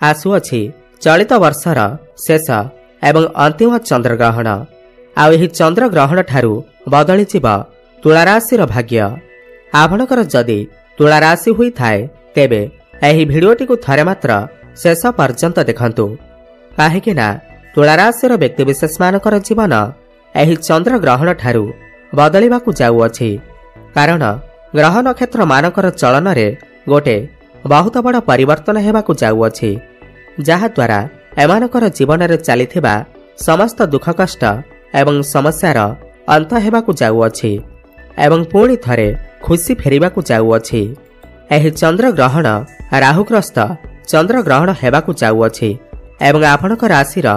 आसुअछि चलित वर्षर शेष एवं अंतिम चंद्रग्रहण। आउ एही चंद्रग्रहण ठारू बदली जीव तुलाराशि भाग्य। आपणकर जदि तुलाराशि हुई थाए तेबे एही भिडियोटी को थरे मात्र शेष पर्यंत देखंतु, काहेकिना तुलाराशि व्यक्तिविशेष मानकर जीवन एही चंद्रग्रहण ठारू बदलिबाकु जाउअछि। कारण ग्रह नक्षत्र मानकर चलन रे गोटे बहुत बड़ परिवर्तन हेबाकु जाउअछि, जहा द्वारा एमानकर जीवन रे चलिथिबा समस्त दुख कष्ट एवं समस्यार अंत हेबाकु जाउअछि एवं पुणी थरे खुशी फेरिबाकु जाउअछि। एही चंद्रग्रहण राहुग्रस्त चंद्रग्रहण हेबाकु जाउअछि एवं आपणकर राशिर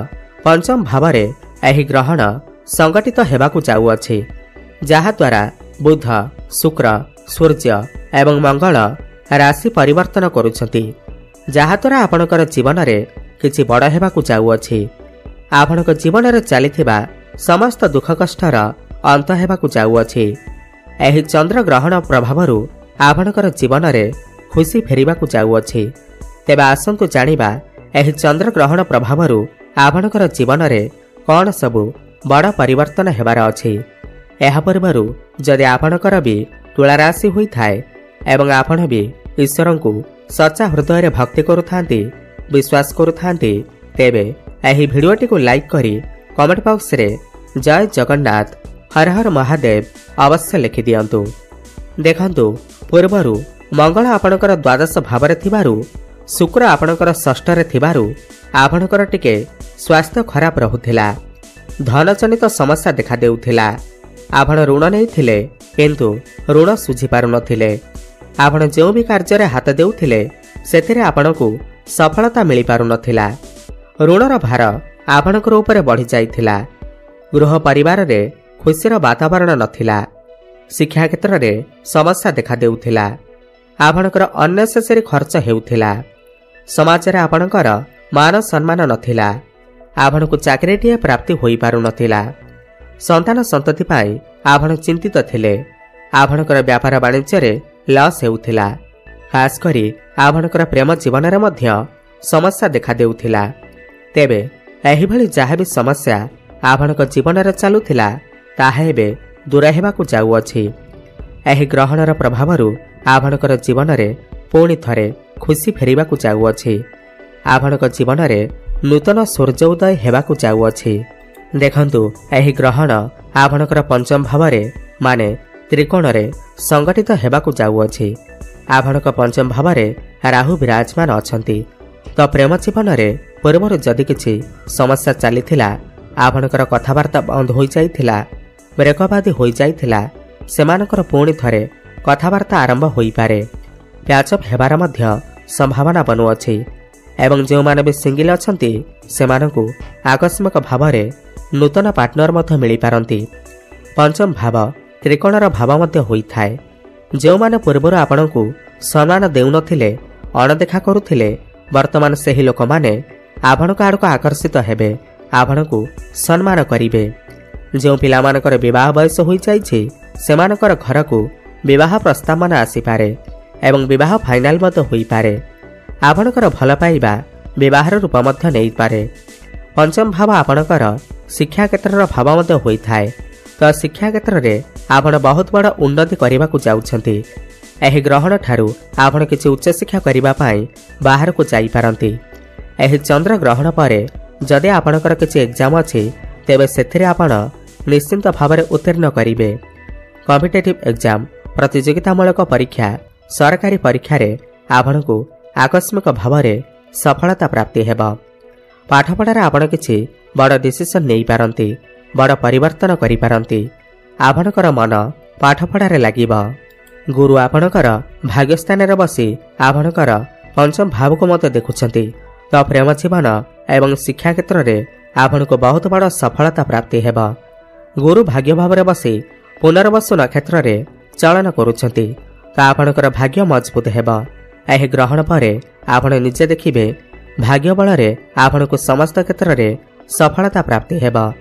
पंचम भावरे एही ग्रहण संगठित हेबाकु जाउअछि, जहा द्वारा बुध, शुक्र, सूर्य एवं मंगल राशि परिवर्तन करुछंती, जहा द्वारा आपणकर जीवन रे किछि बड़ हेबाकु जाउअछि। आपणकर जीवन रे चलिथिबा समस्त दुख कष्टर अंत हेबाकु जाउअछि। एही चंद्रग्रहण प्रभावरु आपणकर जीवन रे खुशी फेरिबाकु जाउअछि। तेबे आसंतु जानिबा एही चंद्रग्रहण प्रभावरु आपणकर जीवन रे कोन सबु बड़ परिवर्तन हेबार अछि। एहा पूर्वरु जदि आपणकर भी तुलाराशि होई थाए एवं आपण भी ईश्वरंकु सच्चा हृदय रे भक्ति करुथांती, विश्वास करुथांती, तेबे एही भिडियोटी को लाइक करी कमेंट बॉक्स रे जय जगन्नाथ, हर हर महादेव अवश्य लिखि दियंतु। देखंतु पूर्वरु मंगल आपणकर द्वादश भावरे थिबारु, शुक्र आपणकर षष्ठ रे थिबारु आपणकर टिके स्वास्थ्य खराब रहुथिला, धन जनित समस्या देखा देउथिला। आपण ऋण नहीं थिले किंतु ऋण सुझी पारु नथिले। आपण जो भी कार्य हाथ देउथिले सेथिरे आपणकु सफलता मिली पारु नथिला। ऋणर भार आपणकर ऊपर बढ़ी जाइथिला। गृह परिवार रे खुशीर वातावरण नथिला। शिक्षा क्षेत्र रे समस्या देखा देउथिला। आपणकर अननेसेसरी खर्च हेउथिला। समाज रे आपणकर मान सम्मान नथिला। आपणकु चाकरीटिए प्राप्ति होई पारु नथिला। संतान संतति पाई आपण चिंतित थिले। आपणकर व्यापार वाणिज्य रे लॉस हेउथिला। खास करी आपणकर प्रेम जीवन रे मध्य समस्या देखा देउथिला। तेबे एही भली जहा भी समस्या आपणकर जीवन रे चालुथिला ताहा हेबे दूर हेबाकु जाउअछि। एही ग्रहणर प्रभावरु आपणकर जीवन रे पुणी थरे खुशी फेरिबाकु जाउअछि। आपणकर जीवन रे नूतन सूर्य उदय हेबाकु जाउअछि। देखंतु एही ग्रहण आपणकर पंचम भावरे माने त्रिकोण रे संगठित हेबाकु जाउअछि। आपणकर पंचम भावरे राहु विराजमान अछंती। तो प्रेम जीवन रे पूर्वरु जदि किछि समस्या चलिथिला, आपणकर कथावार्ता बंद होई जाइथिला, ब्रेकअप होई जाइथिला, सेमानकर पुणी थरे कथावार्ता आरंभ होई पारे। प्याचअप हेबार मध्य संभावना बनुअछि एवं जो माने भी सिंगल अछंती सेमानकु आकस्मिक भावरे नूतन पार्टनर मध्य मिली पारंती। पंचम भाव त्रिकोणर भाव मध्य होई थाए। जो माने पूर्वरु आपणकु सम्मान देउनथिले, अणदेखा करुथिले, वर्तमान सेही लोक माने आपणक आडक आकर्षित हेबे, आपणकु सम्मान करिवे। जो पिला मानकर विवाह बयस होई जाइछि सेमानकर घरकु विवाह प्रस्ताव मान आसी पारे एवं विवाह फाइनाल मध्य होई पारे। आपणकर भल पाइबा विवाहर रूप मध्य नेई पारे। पंचम भाव आपणकर शिक्षा क्षेत्रर भाव मध्य होई थाए। तो शिक्षा क्षेत्र रे आपण बहुत बड़ उन्नति करबाकु जाउछंती। एही ग्रहण ठारू आपण किछि उच्च शिक्षा करिबा पई बाहर को जाई पारंती। एही चंद्र ग्रहण परे जदि आपणकर किछि एग्जाम अछि तेबे सेथिरे आपण निश्चिंत भावरे उत्तीर्ण करिवे। कॉम्पिटिटिव एग्जाम, प्रतियोगितामूलक परीक्षा, सरकारी परीक्षा रे आपणकु आकस्मिक भावरे सफलता प्राप्ति हेबा। पाठपढ़ार आपण किछि बड़ डिसिजन नहीं पारंती, बड़ परिवर्तन करि पारंती। आपणकर मन पाठपढ़ार लागिबा। गुरु आपणकर भाग्यस्थान रे बसी आपणकर पंचम भाव को मत देखुछंती। तो प्रेम जीवन एवं शिक्षा क्षेत्र रे आपणको बहुत बड़ सफलता प्राप्ति हेबा। गुरु भाग्य भाव रे बसी पुनर्वसु नक्षत्र रे चलन करुछंती। तो आपणकर भाग्य मजबूत हेबा। एही ग्रहण परे आपण निजे देखिबे भाग्य बल रे आपणको समस्त क्षेत्र रे सफलता प्राप्ति हेबा।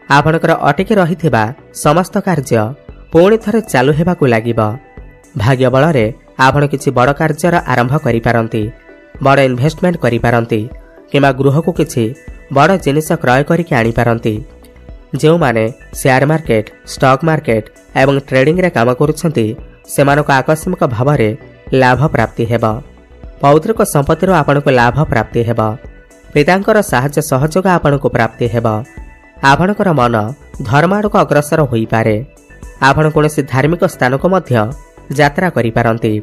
आपणकर अटकी रहिथिबा समस्त कार्य पुणी थरे चालू हेबाकु लागिबा। भाग्य बल रे आपण किछि बड़ कार्यर आरंभ करि पारंती। बड़ इन्वेस्टमेंट करिपारंती किंबा गृह को किछि बड़ जिनिस क्रय करिके आनी पारंती। जो माने शेयर मार्केट स्टॉक मार्केट एवं ट्रेडिंग रे काम करुछंती सेमानक आकस्मिक भाव में लाभ प्राप्ति हेबा। पौत्रिक संपत्ति आपनको लाभ प्राप्ति हेबा। पितांकर साहाय्य सहयोग आपनको प्राप्ति हेबा। आपणकर मन धर्म आड़क अग्रसर होई पारे। आपण कोनोसी धार्मिक स्थान को मध्य यात्रा करि पारंती।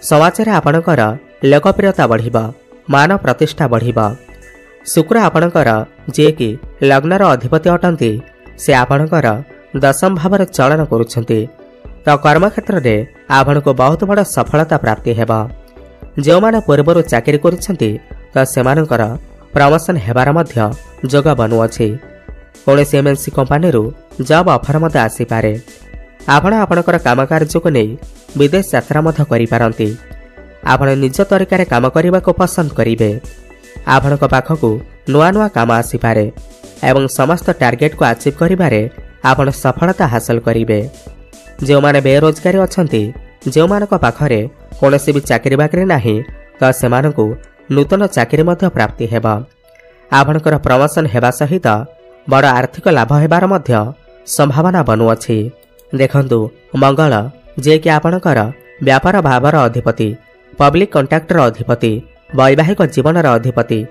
समाज रे आपणकर लोकप्रियता बढ़िबा, मान प्रतिष्ठा बढ़िबा। शुक्र आपणकर जे कि लग्नर अधिपति अटंती से आपणकर दशम भाव चलन करुछंती तो कर्मक्षेत्र में आपनको बहुत बड़ सफलता प्राप्ति हेबा। जो माने पूर्व चाकरी करुछंती तो सेमानकर प्रमोशन हेबार मध्य जोग बनुअछि। कौनसी एमएनसी कंपनी जॉब ऑफर मत आसी पारे। आपण आपणकर काम कार्य को नहीं विदेश यात्रा मध्य करि पारंती। आपण निज तरीका काम करने को पसंद करिवे। आपणक पाखकु नुआ नुआ काम आसी पारे एवं समस्त टार्गेट को अचीव करिबारे आपण सफलता हासिल करिवे। जो माने बेरोजगारी अछंती, जो मानक पाखरे कोनोसी भी चाकरी बाकरी नाही तो सेमानकु नूतन चाकरी मध्य प्राप्ति हेबा। आपणकर प्रमोशन हेबा सहित बड़ आर्थिक लाभ हेबार मध्य संभावना बनुअछि। देखंतु मंगल जे कि आपणकर व्यापार भावर अधिपति, पब्लिक कंट्राक्टर अधिपति, वैवाहिक जीवनर अधिपति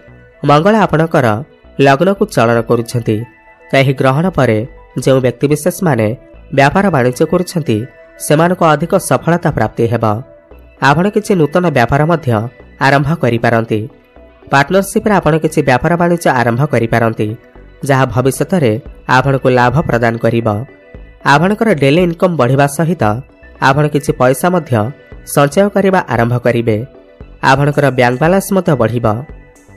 मंगल आपणकर लग्न को चलन करुछंती। एही ग्रहण परे जो व्यक्तिविशेष माने व्यापार वाणिज्य करुछंती सेमानको अधिक सफलता प्राप्ति हेबा। आपण किछि नूतन व्यापार मध्य आरंभ करि पारंती। पार्टनरशिप रे आपण किछि व्यापार वाणिज्य आरंभ करि पारंती जहा भविष्यत रे आपनको लाभ प्रदान करिबा। आपणकर डेली इनकम बढ़िबा सहित आपण किछि पैसा मध्य संचय करिबा आरंभ करिवे। आपणकर बैंक बैलेंस मध्य बढ़िबा।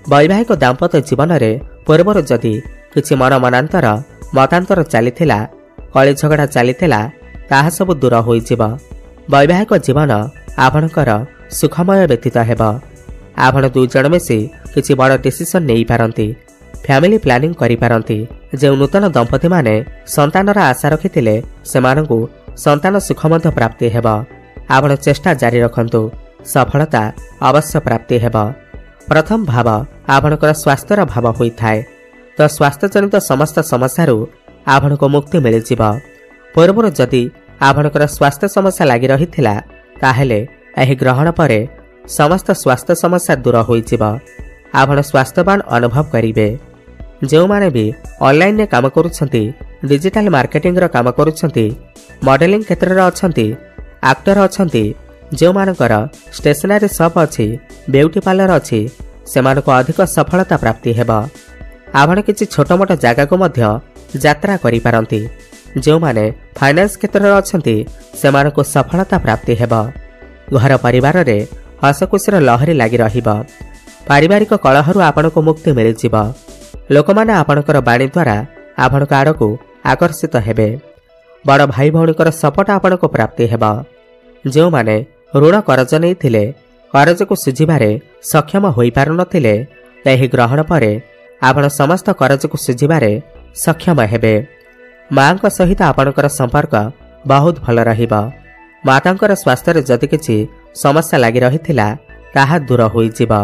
वैवाहिक दाम्पत्य जीवन में पूर्वर जदि किछि मन मनांतर मतांतर चलीथिला, कଳି झगड़ा चलीथिला ताहा सब दूर होई जिबा। वैवाहिक जीवन आपणकर सुखमय व्यतीत हेबा। आपण दुई जण मिसी किछि बड़ डिसिजन नेई पारंती। फैमिली प्लानिंग करि पारंती। जे नूतन दंपति माने संतानर आशा रखिथिले सेमानकु संतान सुख मध्य प्राप्ति हेबा। आपण चेष्टा जारी रखंतु, सफलता अवश्य प्राप्ति हेबा। प्रथम भाव आपणकर स्वास्थ्यर भाव होई थाए तो स्वास्थ्य जनित समस्त समस्यारू आपनको मुक्ति मिल जिबा। पूर्वर जदि आपणकर स्वास्थ्य समस्या लागि रहिथिला ताहेले एही ग्रहण परे समस्त स्वास्थ्य समस्या दूर होई जिबा। आपण स्वास्थ्यवान अनुभव करिवे। जो माने भी ऑनलाइन रे काम करूछंती, डिजिटल मार्केटिंग रो काम करूछंती, मॉडलिंग क्षेत्र रे अछंती, एक्टर अछंती, जो मानकर स्टेशनरी शॉप अच्छी, ब्यूटी पार्लर अच्छी सेमानको अधिक सफलता प्राप्ति हेबा। आपण किछि छोट मोट जगह को मध्य यात्रा करि पारंती। जो माने फाइनेंस क्षेत्र रे अछंती सेमानको सफलता प्राप्ति हेबा। घर परिवार रे हसखुशीर लहरी लागि रहिबा। पारिवारिक कलहरु आपनको मुक्ति मिल जिबा। लोकमाने आपणकर बाणी द्वारा आपणक आड़कू आकर्षित हेबे। बड़ भाई भौणीकर सपोर्ट आपनको प्राप्ति हेबा। जो माने ऋण करज नहीं थिले, करज को सुझिबारे सक्षम होई पारु नथिले एही ग्रहण परे आपण समस्त करज को सुझिबारे सक्षम हेबे। मांक सहित आपणकर संपर्क बहुत भल रहिबा। मातांकर स्वास्थ्य जदि किछि समस्या लागि रहिथिला ताहा दूर होई जिबा।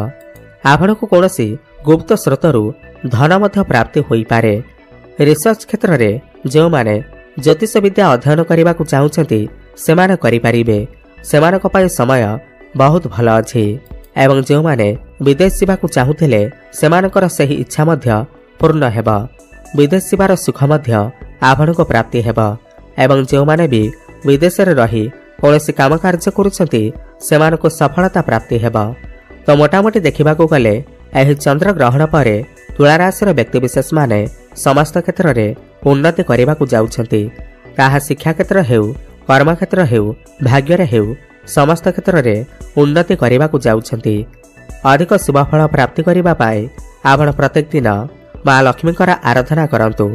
आपणको कोनोसी गुप्त स्रोतरू धन मध्य प्राप्ति होई पारे। रिसर्च क्षेत्र रे जो माने ज्योतिष विद्या अध्ययन करने को चाहूँगी सेमाने करि पारिबे। सेमानक पय समय बहुत भल अछि एवं जो माने विदेश जावाक चाहूथिले सेमानकर सही इच्छा मध्य पूर्ण हेबा। विदेश जावार सुख मध्य आपनको प्राप्ति हेबा एवं जो माने भी विदेश रे रही कोनोसी काम कार्य करूछंती सेमानको सफलता प्राप्ति हेबा। तो मोटामोटी देखिबाकू गले एही चंद्र ग्रहण परे तुला राशिर व्यक्तिविशेष माने समस्त क्षेत्र में उन्नति करने जाउछंती। ताहा शिक्षा क्षेत्र हेउ, कर्म क्षेत्र हेउ, भाग्य हेउ समस्त क्षेत्र में उन्नति करने जाउछंती। अधिक शुभफल प्राप्ति करने पाए आपण प्रत्येक दिन माँ लक्ष्मीकर आराधना करंतु।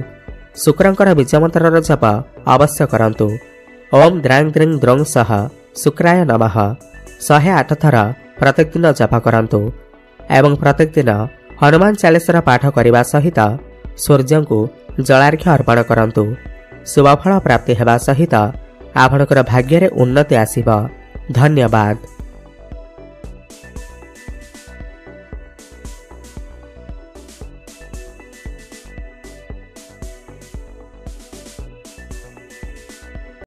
शुक्रंकर बीज मंत्र जप अवश्य करंतु। ओम द्रांग द्रिंग द्रौं सह शुक्राय नमः 108 थर प्रत्येक दिन जप करंतु एवं प्रत्येक दिन हनुमान चालीसा पाठ करने सहित सूर्य को जलार्घ्य अर्पण करंतु। शुभफल प्राप्ति हेबा सहित आपणकर भाग्य रे उन्नति आसीबा। धन्यवाद।